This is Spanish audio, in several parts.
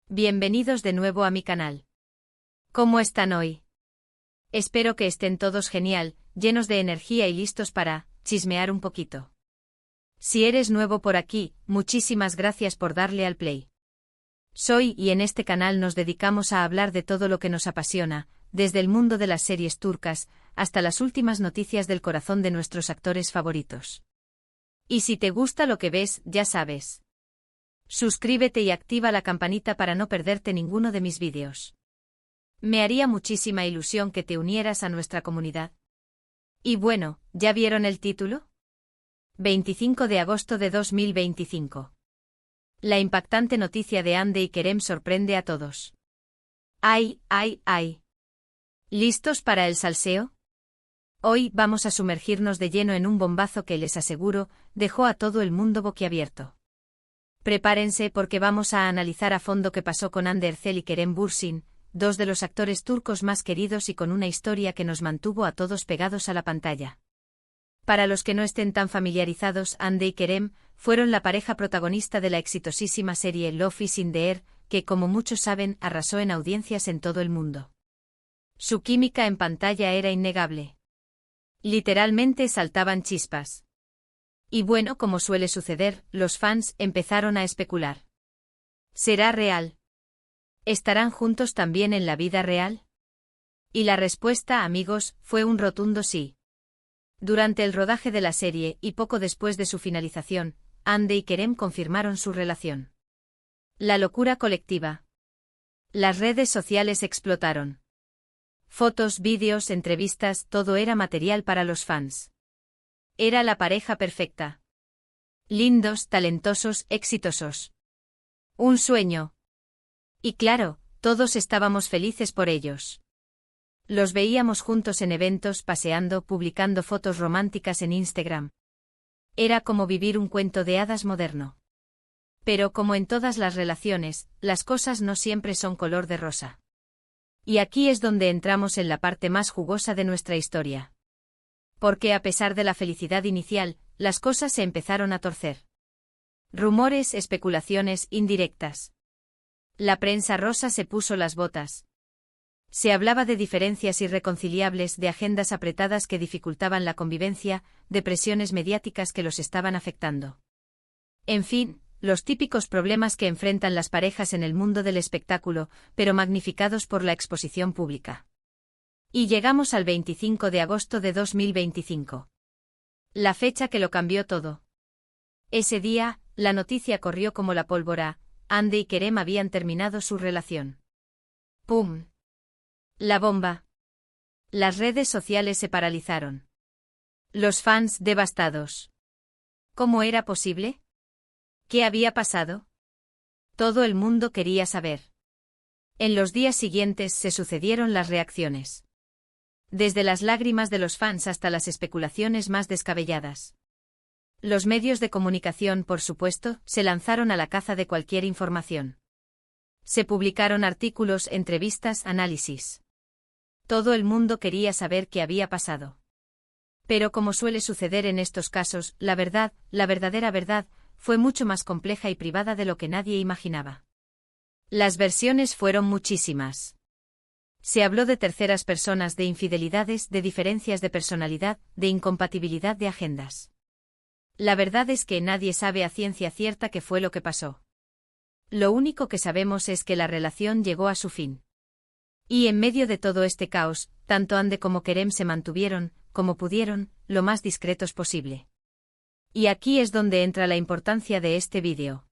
Bienvenidos de nuevo a mi canal. ¿Cómo están hoy? Espero que estén todos genial, llenos de energía y listos para chismear un poquito. Si eres nuevo por aquí, muchísimas gracias por darle al play. Soy y en este canal nos dedicamos a hablar de todo lo que nos apasiona, desde el mundo de las series turcas, hasta las últimas noticias del corazón de nuestros actores favoritos. Y si te gusta lo que ves, ya sabes. Suscríbete y activa la campanita para no perderte ninguno de mis vídeos. Me haría muchísima ilusión que te unieras a nuestra comunidad. Y bueno, ¿ya vieron el título? 25 de agosto de 2025. La impactante noticia de Hande y Kerem sorprende a todos. ¡Ay, ay, ay! ¿Listos para el salseo? Hoy vamos a sumergirnos de lleno en un bombazo que, les aseguro, dejó a todo el mundo boquiabierto. Prepárense porque vamos a analizar a fondo qué pasó con Hande Erçel y Kerem Bürsin, dos de los actores turcos más queridos y con una historia que nos mantuvo a todos pegados a la pantalla. Para los que no estén tan familiarizados, Hande y Kerem fueron la pareja protagonista de la exitosísima serie Love is in the Air, que como muchos saben arrasó en audiencias en todo el mundo. Su química en pantalla era innegable. Literalmente saltaban chispas. Y bueno, como suele suceder, los fans empezaron a especular. ¿Será real? ¿Estarán juntos también en la vida real? Y la respuesta, amigos, fue un rotundo sí. Durante el rodaje de la serie y poco después de su finalización, Hande y Kerem confirmaron su relación. La locura colectiva. Las redes sociales explotaron. Fotos, vídeos, entrevistas, todo era material para los fans. Era la pareja perfecta. Lindos, talentosos, exitosos. Un sueño. Y claro, todos estábamos felices por ellos. Los veíamos juntos en eventos, paseando, publicando fotos románticas en Instagram. Era como vivir un cuento de hadas moderno. Pero como en todas las relaciones, las cosas no siempre son color de rosa. Y aquí es donde entramos en la parte más jugosa de nuestra historia. Porque a pesar de la felicidad inicial, las cosas se empezaron a torcer. Rumores, especulaciones, indirectas. La prensa rosa se puso las botas. Se hablaba de diferencias irreconciliables, de agendas apretadas que dificultaban la convivencia, de presiones mediáticas que los estaban afectando. En fin, los típicos problemas que enfrentan las parejas en el mundo del espectáculo, pero magnificados por la exposición pública. Y llegamos al 25 de agosto de 2025. La fecha que lo cambió todo. Ese día, la noticia corrió como la pólvora, Hande y Kerem habían terminado su relación. ¡Pum! La bomba. Las redes sociales se paralizaron. Los fans devastados. ¿Cómo era posible? ¿Qué había pasado? Todo el mundo quería saber. En los días siguientes se sucedieron las reacciones. Desde las lágrimas de los fans hasta las especulaciones más descabelladas. Los medios de comunicación, por supuesto, se lanzaron a la caza de cualquier información. Se publicaron artículos, entrevistas, análisis. Todo el mundo quería saber qué había pasado. Pero como suele suceder en estos casos, la verdad, la verdadera verdad, fue mucho más compleja y privada de lo que nadie imaginaba. Las versiones fueron muchísimas. Se habló de terceras personas, de infidelidades, de diferencias de personalidad, de incompatibilidad de agendas. La verdad es que nadie sabe a ciencia cierta qué fue lo que pasó. Lo único que sabemos es que la relación llegó a su fin. Y en medio de todo este caos, tanto Hande como Kerem se mantuvieron, como pudieron, lo más discretos posible. Y aquí es donde entra la importancia de este vídeo.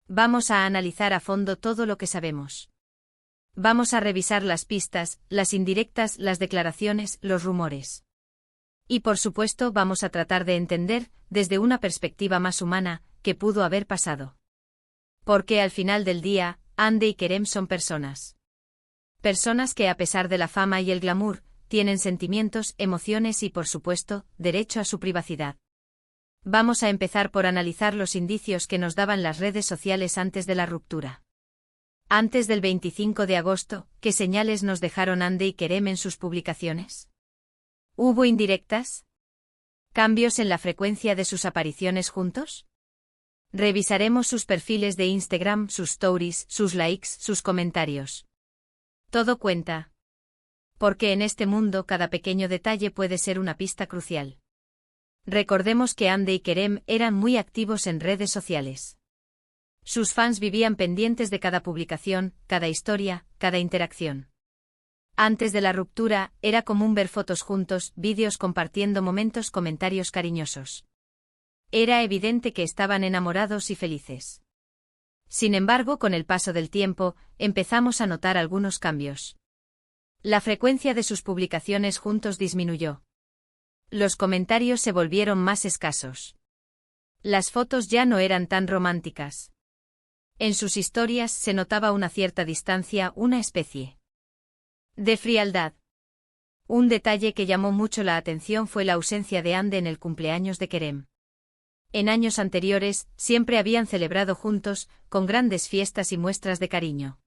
Vamos a analizar a fondo todo lo que sabemos. Vamos a revisar las pistas, las indirectas, las declaraciones, los rumores. Y por supuesto vamos a tratar de entender, desde una perspectiva más humana, qué pudo haber pasado. Porque al final del día, Hande y Kerem son personas. Personas que a pesar de la fama y el glamour, tienen sentimientos, emociones y por supuesto, derecho a su privacidad. Vamos a empezar por analizar los indicios que nos daban las redes sociales antes de la ruptura. Antes del 25 de agosto, ¿qué señales nos dejaron Hande y Kerem en sus publicaciones? ¿Hubo indirectas? ¿Cambios en la frecuencia de sus apariciones juntos? Revisaremos sus perfiles de Instagram, sus stories, sus likes, sus comentarios. Todo cuenta. Porque en este mundo cada pequeño detalle puede ser una pista crucial. Recordemos que Hande y Kerem eran muy activos en redes sociales. Sus fans vivían pendientes de cada publicación, cada historia, cada interacción. Antes de la ruptura, era común ver fotos juntos, vídeos compartiendo momentos, comentarios cariñosos. Era evidente que estaban enamorados y felices. Sin embargo, con el paso del tiempo, empezamos a notar algunos cambios. La frecuencia de sus publicaciones juntos disminuyó. Los comentarios se volvieron más escasos. Las fotos ya no eran tan románticas. En sus historias se notaba una cierta distancia, una especie de frialdad. Un detalle que llamó mucho la atención fue la ausencia de Hande en el cumpleaños de Kerem. En años anteriores, siempre habían celebrado juntos, con grandes fiestas y muestras de cariño.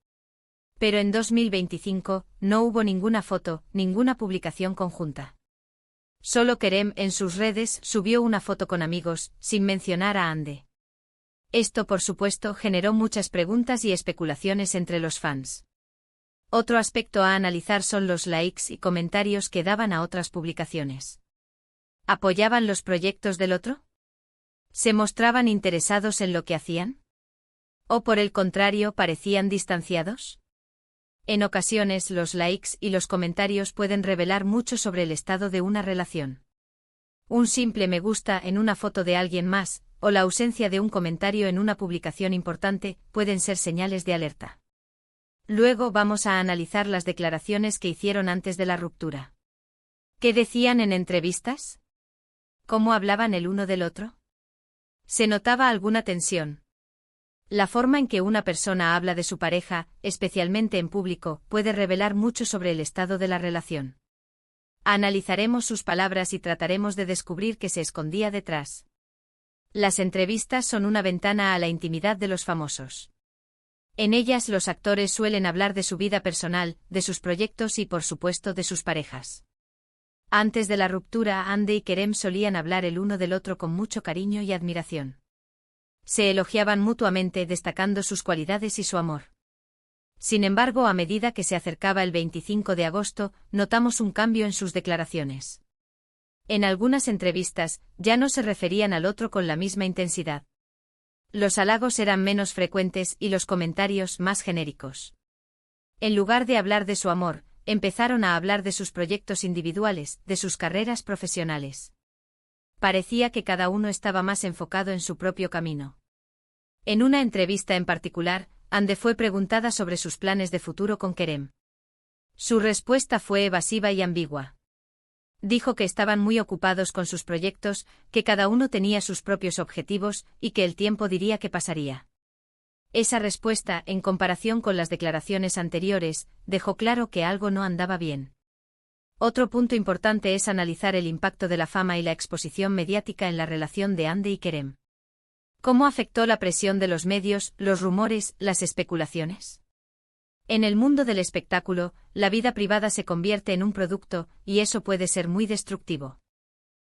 Pero en 2025, no hubo ninguna foto, ninguna publicación conjunta. Solo Kerem en sus redes subió una foto con amigos, sin mencionar a Hande. Esto, por supuesto, generó muchas preguntas y especulaciones entre los fans. Otro aspecto a analizar son los likes y comentarios que daban a otras publicaciones. ¿Apoyaban los proyectos del otro? ¿Se mostraban interesados en lo que hacían? ¿O por el contrario parecían distanciados? En ocasiones los likes y los comentarios pueden revelar mucho sobre el estado de una relación. Un simple me gusta en una foto de alguien más, o la ausencia de un comentario en una publicación importante, pueden ser señales de alerta. Luego vamos a analizar las declaraciones que hicieron antes de la ruptura. ¿Qué decían en entrevistas? ¿Cómo hablaban el uno del otro? ¿Se notaba alguna tensión? La forma en que una persona habla de su pareja, especialmente en público, puede revelar mucho sobre el estado de la relación. Analizaremos sus palabras y trataremos de descubrir qué se escondía detrás. Las entrevistas son una ventana a la intimidad de los famosos. En ellas los actores suelen hablar de su vida personal, de sus proyectos y por supuesto de sus parejas. Antes de la ruptura, Hande y Kerem solían hablar el uno del otro con mucho cariño y admiración. Se elogiaban mutuamente destacando sus cualidades y su amor. Sin embargo, a medida que se acercaba el 25 de agosto, notamos un cambio en sus declaraciones. En algunas entrevistas, ya no se referían al otro con la misma intensidad. Los halagos eran menos frecuentes y los comentarios más genéricos. En lugar de hablar de su amor, empezaron a hablar de sus proyectos individuales, de sus carreras profesionales. Parecía que cada uno estaba más enfocado en su propio camino. En una entrevista en particular, Hande fue preguntada sobre sus planes de futuro con Kerem. Su respuesta fue evasiva y ambigua. Dijo que estaban muy ocupados con sus proyectos, que cada uno tenía sus propios objetivos y que el tiempo diría qué pasaría. Esa respuesta, en comparación con las declaraciones anteriores, dejó claro que algo no andaba bien. Otro punto importante es analizar el impacto de la fama y la exposición mediática en la relación de Hande y Kerem. ¿Cómo afectó la presión de los medios, los rumores, las especulaciones? En el mundo del espectáculo, la vida privada se convierte en un producto, y eso puede ser muy destructivo.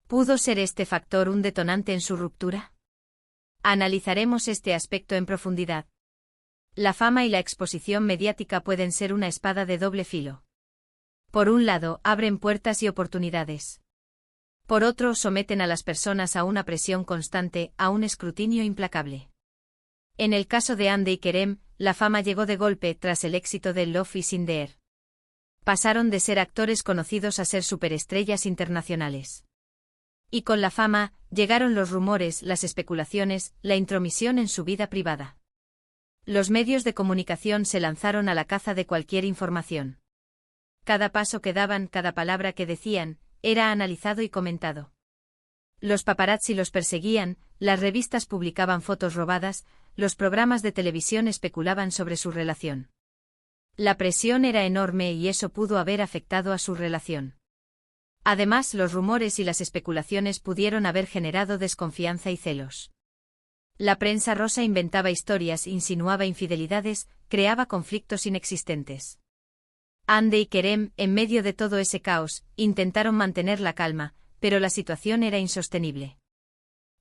¿Pudo ser este factor un detonante en su ruptura? Analizaremos este aspecto en profundidad. La fama y la exposición mediática pueden ser una espada de doble filo. Por un lado, abren puertas y oportunidades. Por otro, someten a las personas a una presión constante, a un escrutinio implacable. En el caso de Hande y Kerem, la fama llegó de golpe tras el éxito de Love is in the Air. Pasaron de ser actores conocidos a ser superestrellas internacionales. Y con la fama, llegaron los rumores, las especulaciones, la intromisión en su vida privada. Los medios de comunicación se lanzaron a la caza de cualquier información. Cada paso que daban, cada palabra que decían, era analizado y comentado. Los paparazzi los perseguían, las revistas publicaban fotos robadas, los programas de televisión especulaban sobre su relación. La presión era enorme y eso pudo haber afectado a su relación. Además, los rumores y las especulaciones pudieron haber generado desconfianza y celos. La prensa rosa inventaba historias, insinuaba infidelidades, creaba conflictos inexistentes. Hande y Kerem, en medio de todo ese caos, intentaron mantener la calma, pero la situación era insostenible.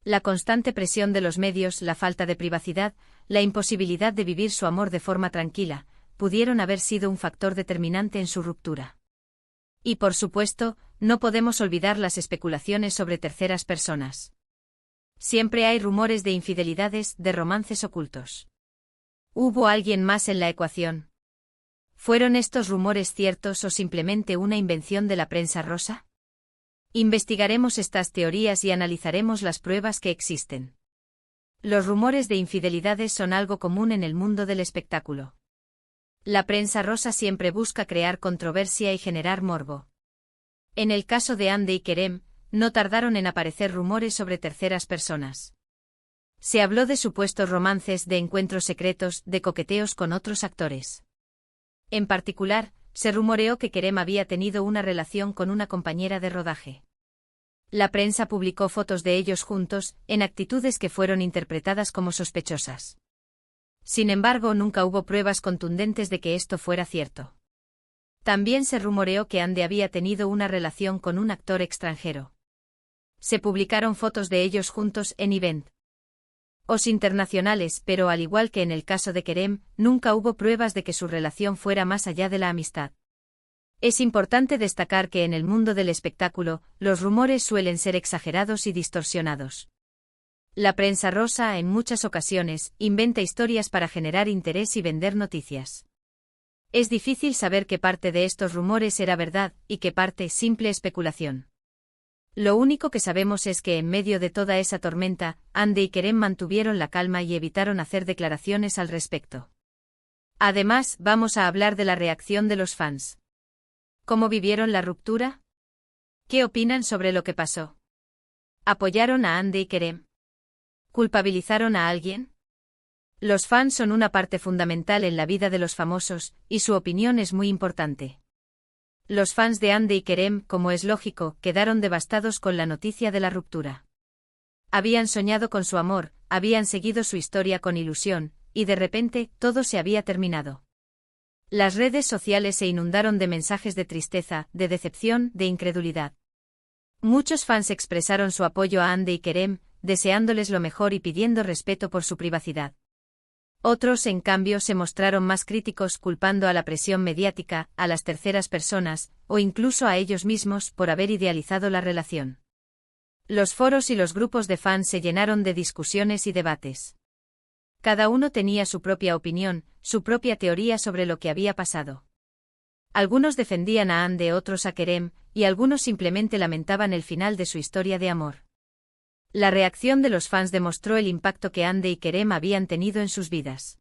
La constante presión de los medios, la falta de privacidad, la imposibilidad de vivir su amor de forma tranquila, pudieron haber sido un factor determinante en su ruptura. Y por supuesto, no podemos olvidar las especulaciones sobre terceras personas. Siempre hay rumores de infidelidades, de romances ocultos. ¿Hubo alguien más en la ecuación? ¿Fueron estos rumores ciertos o simplemente una invención de la prensa rosa? Investigaremos estas teorías y analizaremos las pruebas que existen. Los rumores de infidelidades son algo común en el mundo del espectáculo. La prensa rosa siempre busca crear controversia y generar morbo. En el caso de Hande y Kerem, no tardaron en aparecer rumores sobre terceras personas. Se habló de supuestos romances, de encuentros secretos, de coqueteos con otros actores. En particular, se rumoreó que Kerem había tenido una relación con una compañera de rodaje. La prensa publicó fotos de ellos juntos, en actitudes que fueron interpretadas como sospechosas. Sin embargo, nunca hubo pruebas contundentes de que esto fuera cierto. También se rumoreó que Hande había tenido una relación con un actor extranjero. Se publicaron fotos de ellos juntos en eventos internacionales, pero al igual que en el caso de Kerem, nunca hubo pruebas de que su relación fuera más allá de la amistad. Es importante destacar que en el mundo del espectáculo, los rumores suelen ser exagerados y distorsionados. La prensa rosa, en muchas ocasiones, inventa historias para generar interés y vender noticias. Es difícil saber qué parte de estos rumores era verdad y qué parte simple especulación. Lo único que sabemos es que en medio de toda esa tormenta, Hande y Kerem mantuvieron la calma y evitaron hacer declaraciones al respecto. Además, vamos a hablar de la reacción de los fans. ¿Cómo vivieron la ruptura? ¿Qué opinan sobre lo que pasó? ¿Apoyaron a Hande y Kerem? ¿Culpabilizaron a alguien? Los fans son una parte fundamental en la vida de los famosos, y su opinión es muy importante. Los fans de Hande y Kerem, como es lógico, quedaron devastados con la noticia de la ruptura. Habían soñado con su amor, habían seguido su historia con ilusión, y de repente, todo se había terminado. Las redes sociales se inundaron de mensajes de tristeza, de decepción, de incredulidad. Muchos fans expresaron su apoyo a Hande y Kerem, deseándoles lo mejor y pidiendo respeto por su privacidad. Otros, en cambio, se mostraron más críticos, culpando a la presión mediática, a las terceras personas, o incluso a ellos mismos por haber idealizado la relación. Los foros y los grupos de fans se llenaron de discusiones y debates. Cada uno tenía su propia opinión, su propia teoría sobre lo que había pasado. Algunos defendían a Hande, otros a Kerem, y algunos simplemente lamentaban el final de su historia de amor. La reacción de los fans demostró el impacto que Hande y Kerem habían tenido en sus vidas.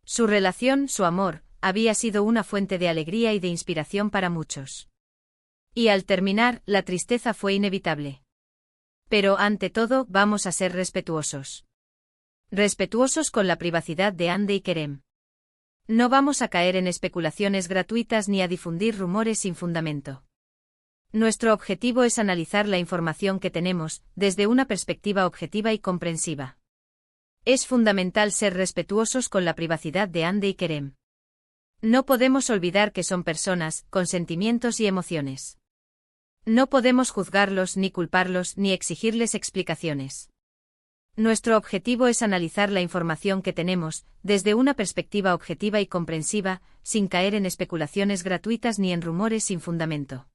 Su relación, su amor, había sido una fuente de alegría y de inspiración para muchos. Y al terminar, la tristeza fue inevitable. Pero ante todo, vamos a ser respetuosos. Respetuosos con la privacidad de Hande y Kerem. No vamos a caer en especulaciones gratuitas ni a difundir rumores sin fundamento. Nuestro objetivo es analizar la información que tenemos, desde una perspectiva objetiva y comprensiva. Es fundamental ser respetuosos con la privacidad de Hande y Kerem. No podemos olvidar que son personas, con sentimientos y emociones. No podemos juzgarlos ni culparlos ni exigirles explicaciones. Nuestro objetivo es analizar la información que tenemos, desde una perspectiva objetiva y comprensiva, sin caer en especulaciones gratuitas ni en rumores sin fundamento.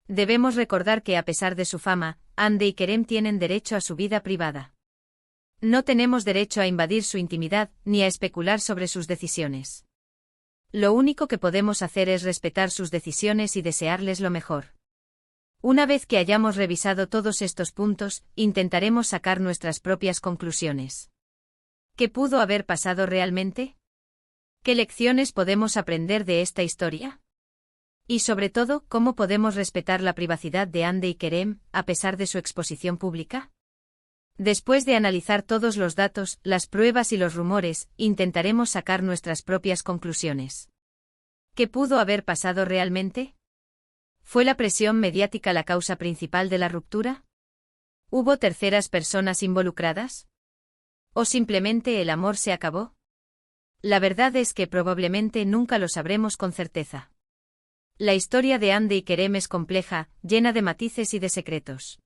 Debemos recordar que a pesar de su fama, Hande y Kerem tienen derecho a su vida privada. No tenemos derecho a invadir su intimidad, ni a especular sobre sus decisiones. Lo único que podemos hacer es respetar sus decisiones y desearles lo mejor. Una vez que hayamos revisado todos estos puntos, intentaremos sacar nuestras propias conclusiones. ¿Qué pudo haber pasado realmente? ¿Qué lecciones podemos aprender de esta historia? Y sobre todo, ¿cómo podemos respetar la privacidad de Hande y Kerem, a pesar de su exposición pública? Después de analizar todos los datos, las pruebas y los rumores, intentaremos sacar nuestras propias conclusiones. ¿Qué pudo haber pasado realmente? ¿Fue la presión mediática la causa principal de la ruptura? ¿Hubo terceras personas involucradas? ¿O simplemente el amor se acabó? La verdad es que probablemente nunca lo sabremos con certeza. La historia de Hande y Kerem es compleja, llena de matices y de secretos.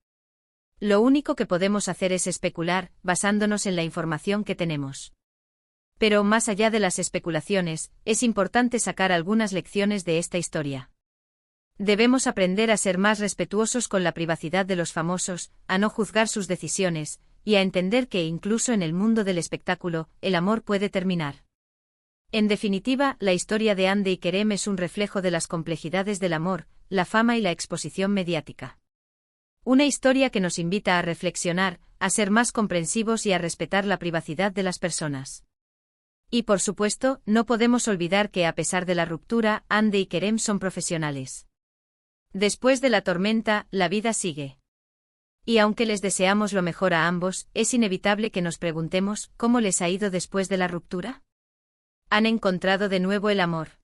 Lo único que podemos hacer es especular, basándonos en la información que tenemos. Pero más allá de las especulaciones, es importante sacar algunas lecciones de esta historia. Debemos aprender a ser más respetuosos con la privacidad de los famosos, a no juzgar sus decisiones, y a entender que incluso en el mundo del espectáculo, el amor puede terminar. En definitiva, la historia de Hande y Kerem es un reflejo de las complejidades del amor, la fama y la exposición mediática. Una historia que nos invita a reflexionar, a ser más comprensivos y a respetar la privacidad de las personas. Y por supuesto, no podemos olvidar que a pesar de la ruptura, Hande y Kerem son profesionales. Después de la tormenta, la vida sigue. Y aunque les deseamos lo mejor a ambos, es inevitable que nos preguntemos, ¿cómo les ha ido después de la ruptura? ¿Han encontrado de nuevo el amor?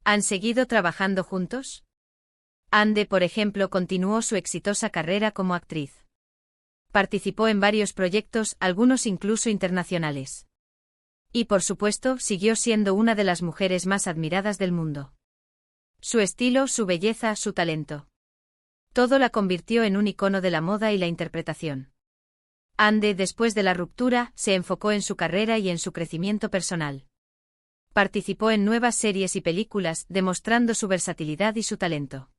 ¿Han seguido trabajando juntos? Hande, por ejemplo, continuó su exitosa carrera como actriz. Participó en varios proyectos, algunos incluso internacionales. Y por supuesto, siguió siendo una de las mujeres más admiradas del mundo. Su estilo, su belleza, su talento. Todo la convirtió en un icono de la moda y la interpretación. Hande, después de la ruptura, se enfocó en su carrera y en su crecimiento personal. Participó en nuevas series y películas, demostrando su versatilidad y su talento.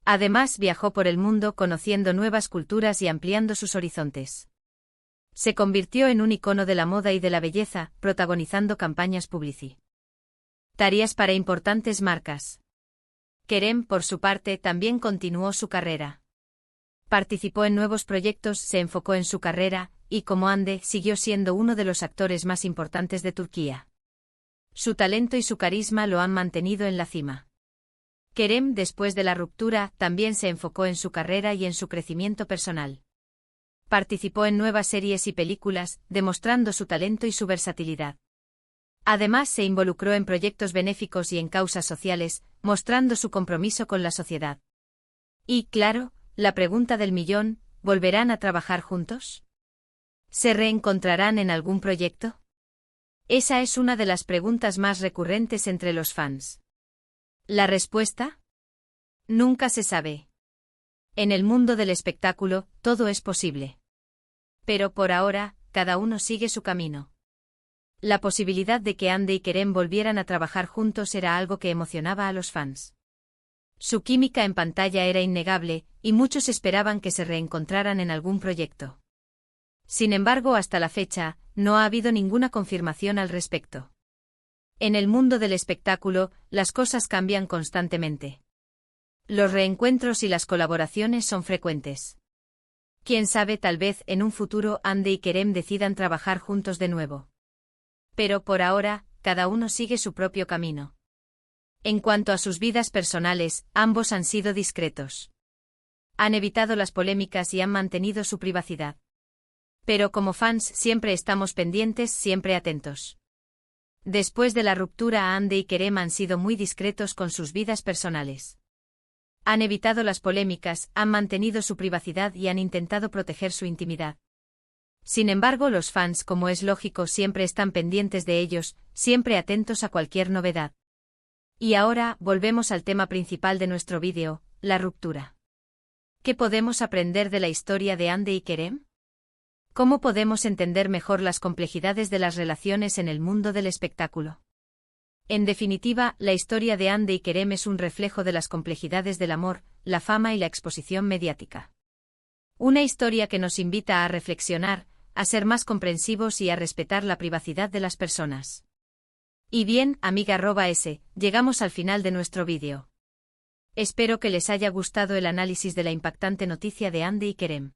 Además, viajó por el mundo conociendo nuevas culturas y ampliando sus horizontes. Se convirtió en un icono de la moda y de la belleza, protagonizando campañas publicitarias para importantes marcas. Kerem, por su parte, también continuó su carrera. Participó en nuevos proyectos, se enfocó en su carrera, y como Hande, siguió siendo uno de los actores más importantes de Turquía. Su talento y su carisma lo han mantenido en la cima. Kerem, después de la ruptura, también se enfocó en su carrera y en su crecimiento personal. Participó en nuevas series y películas, demostrando su talento y su versatilidad. Además, se involucró en proyectos benéficos y en causas sociales, mostrando su compromiso con la sociedad. Y, claro, la pregunta del millón, ¿volverán a trabajar juntos? ¿Se reencontrarán en algún proyecto? Esa es una de las preguntas más recurrentes entre los fans. ¿La respuesta? Nunca se sabe. En el mundo del espectáculo, todo es posible. Pero por ahora, cada uno sigue su camino. La posibilidad de que Hande y Kerem volvieran a trabajar juntos era algo que emocionaba a los fans. Su química en pantalla era innegable, y muchos esperaban que se reencontraran en algún proyecto. Sin embargo, hasta la fecha, no ha habido ninguna confirmación al respecto. En el mundo del espectáculo, las cosas cambian constantemente. Los reencuentros y las colaboraciones son frecuentes. Quién sabe, tal vez en un futuro Hande y Kerem decidan trabajar juntos de nuevo. Pero por ahora, cada uno sigue su propio camino. En cuanto a sus vidas personales, ambos han sido discretos. Han evitado las polémicas y han mantenido su privacidad. Pero como fans siempre estamos pendientes, siempre atentos. Después de la ruptura, Hande y Kerem han sido muy discretos con sus vidas personales. Han evitado las polémicas, han mantenido su privacidad y han intentado proteger su intimidad. Sin embargo, los fans, como es lógico, siempre están pendientes de ellos, siempre atentos a cualquier novedad. Y ahora, volvemos al tema principal de nuestro vídeo, la ruptura. ¿Qué podemos aprender de la historia de Hande y Kerem? ¿Cómo podemos entender mejor las complejidades de las relaciones en el mundo del espectáculo? En definitiva, la historia de Hande y Kerem es un reflejo de las complejidades del amor, la fama y la exposición mediática. Una historia que nos invita a reflexionar, a ser más comprensivos y a respetar la privacidad de las personas. Y bien, amiga @s, llegamos al final de nuestro vídeo. Espero que les haya gustado el análisis de la impactante noticia de Hande y Kerem.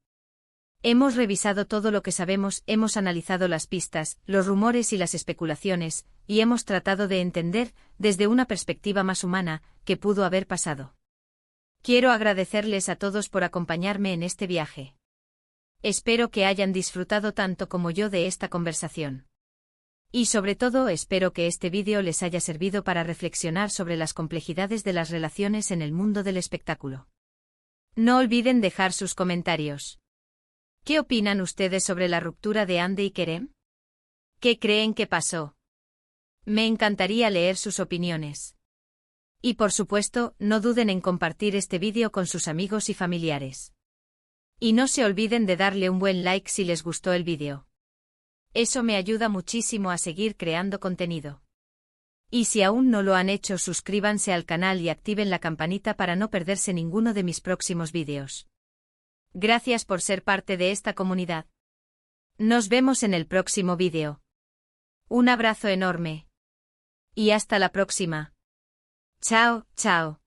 Hemos revisado todo lo que sabemos, hemos analizado las pistas, los rumores y las especulaciones, y hemos tratado de entender, desde una perspectiva más humana, qué pudo haber pasado. Quiero agradecerles a todos por acompañarme en este viaje. Espero que hayan disfrutado tanto como yo de esta conversación. Y sobre todo, espero que este vídeo les haya servido para reflexionar sobre las complejidades de las relaciones en el mundo del espectáculo. No olviden dejar sus comentarios. ¿Qué opinan ustedes sobre la ruptura de Hande y Kerem? ¿Qué creen que pasó? Me encantaría leer sus opiniones. Y por supuesto, no duden en compartir este vídeo con sus amigos y familiares. Y no se olviden de darle un buen like si les gustó el vídeo. Eso me ayuda muchísimo a seguir creando contenido. Y si aún no lo han hecho, suscríbanse al canal y activen la campanita para no perderse ninguno de mis próximos vídeos. Gracias por ser parte de esta comunidad. Nos vemos en el próximo vídeo. Un abrazo enorme. Y hasta la próxima. Chao, chao.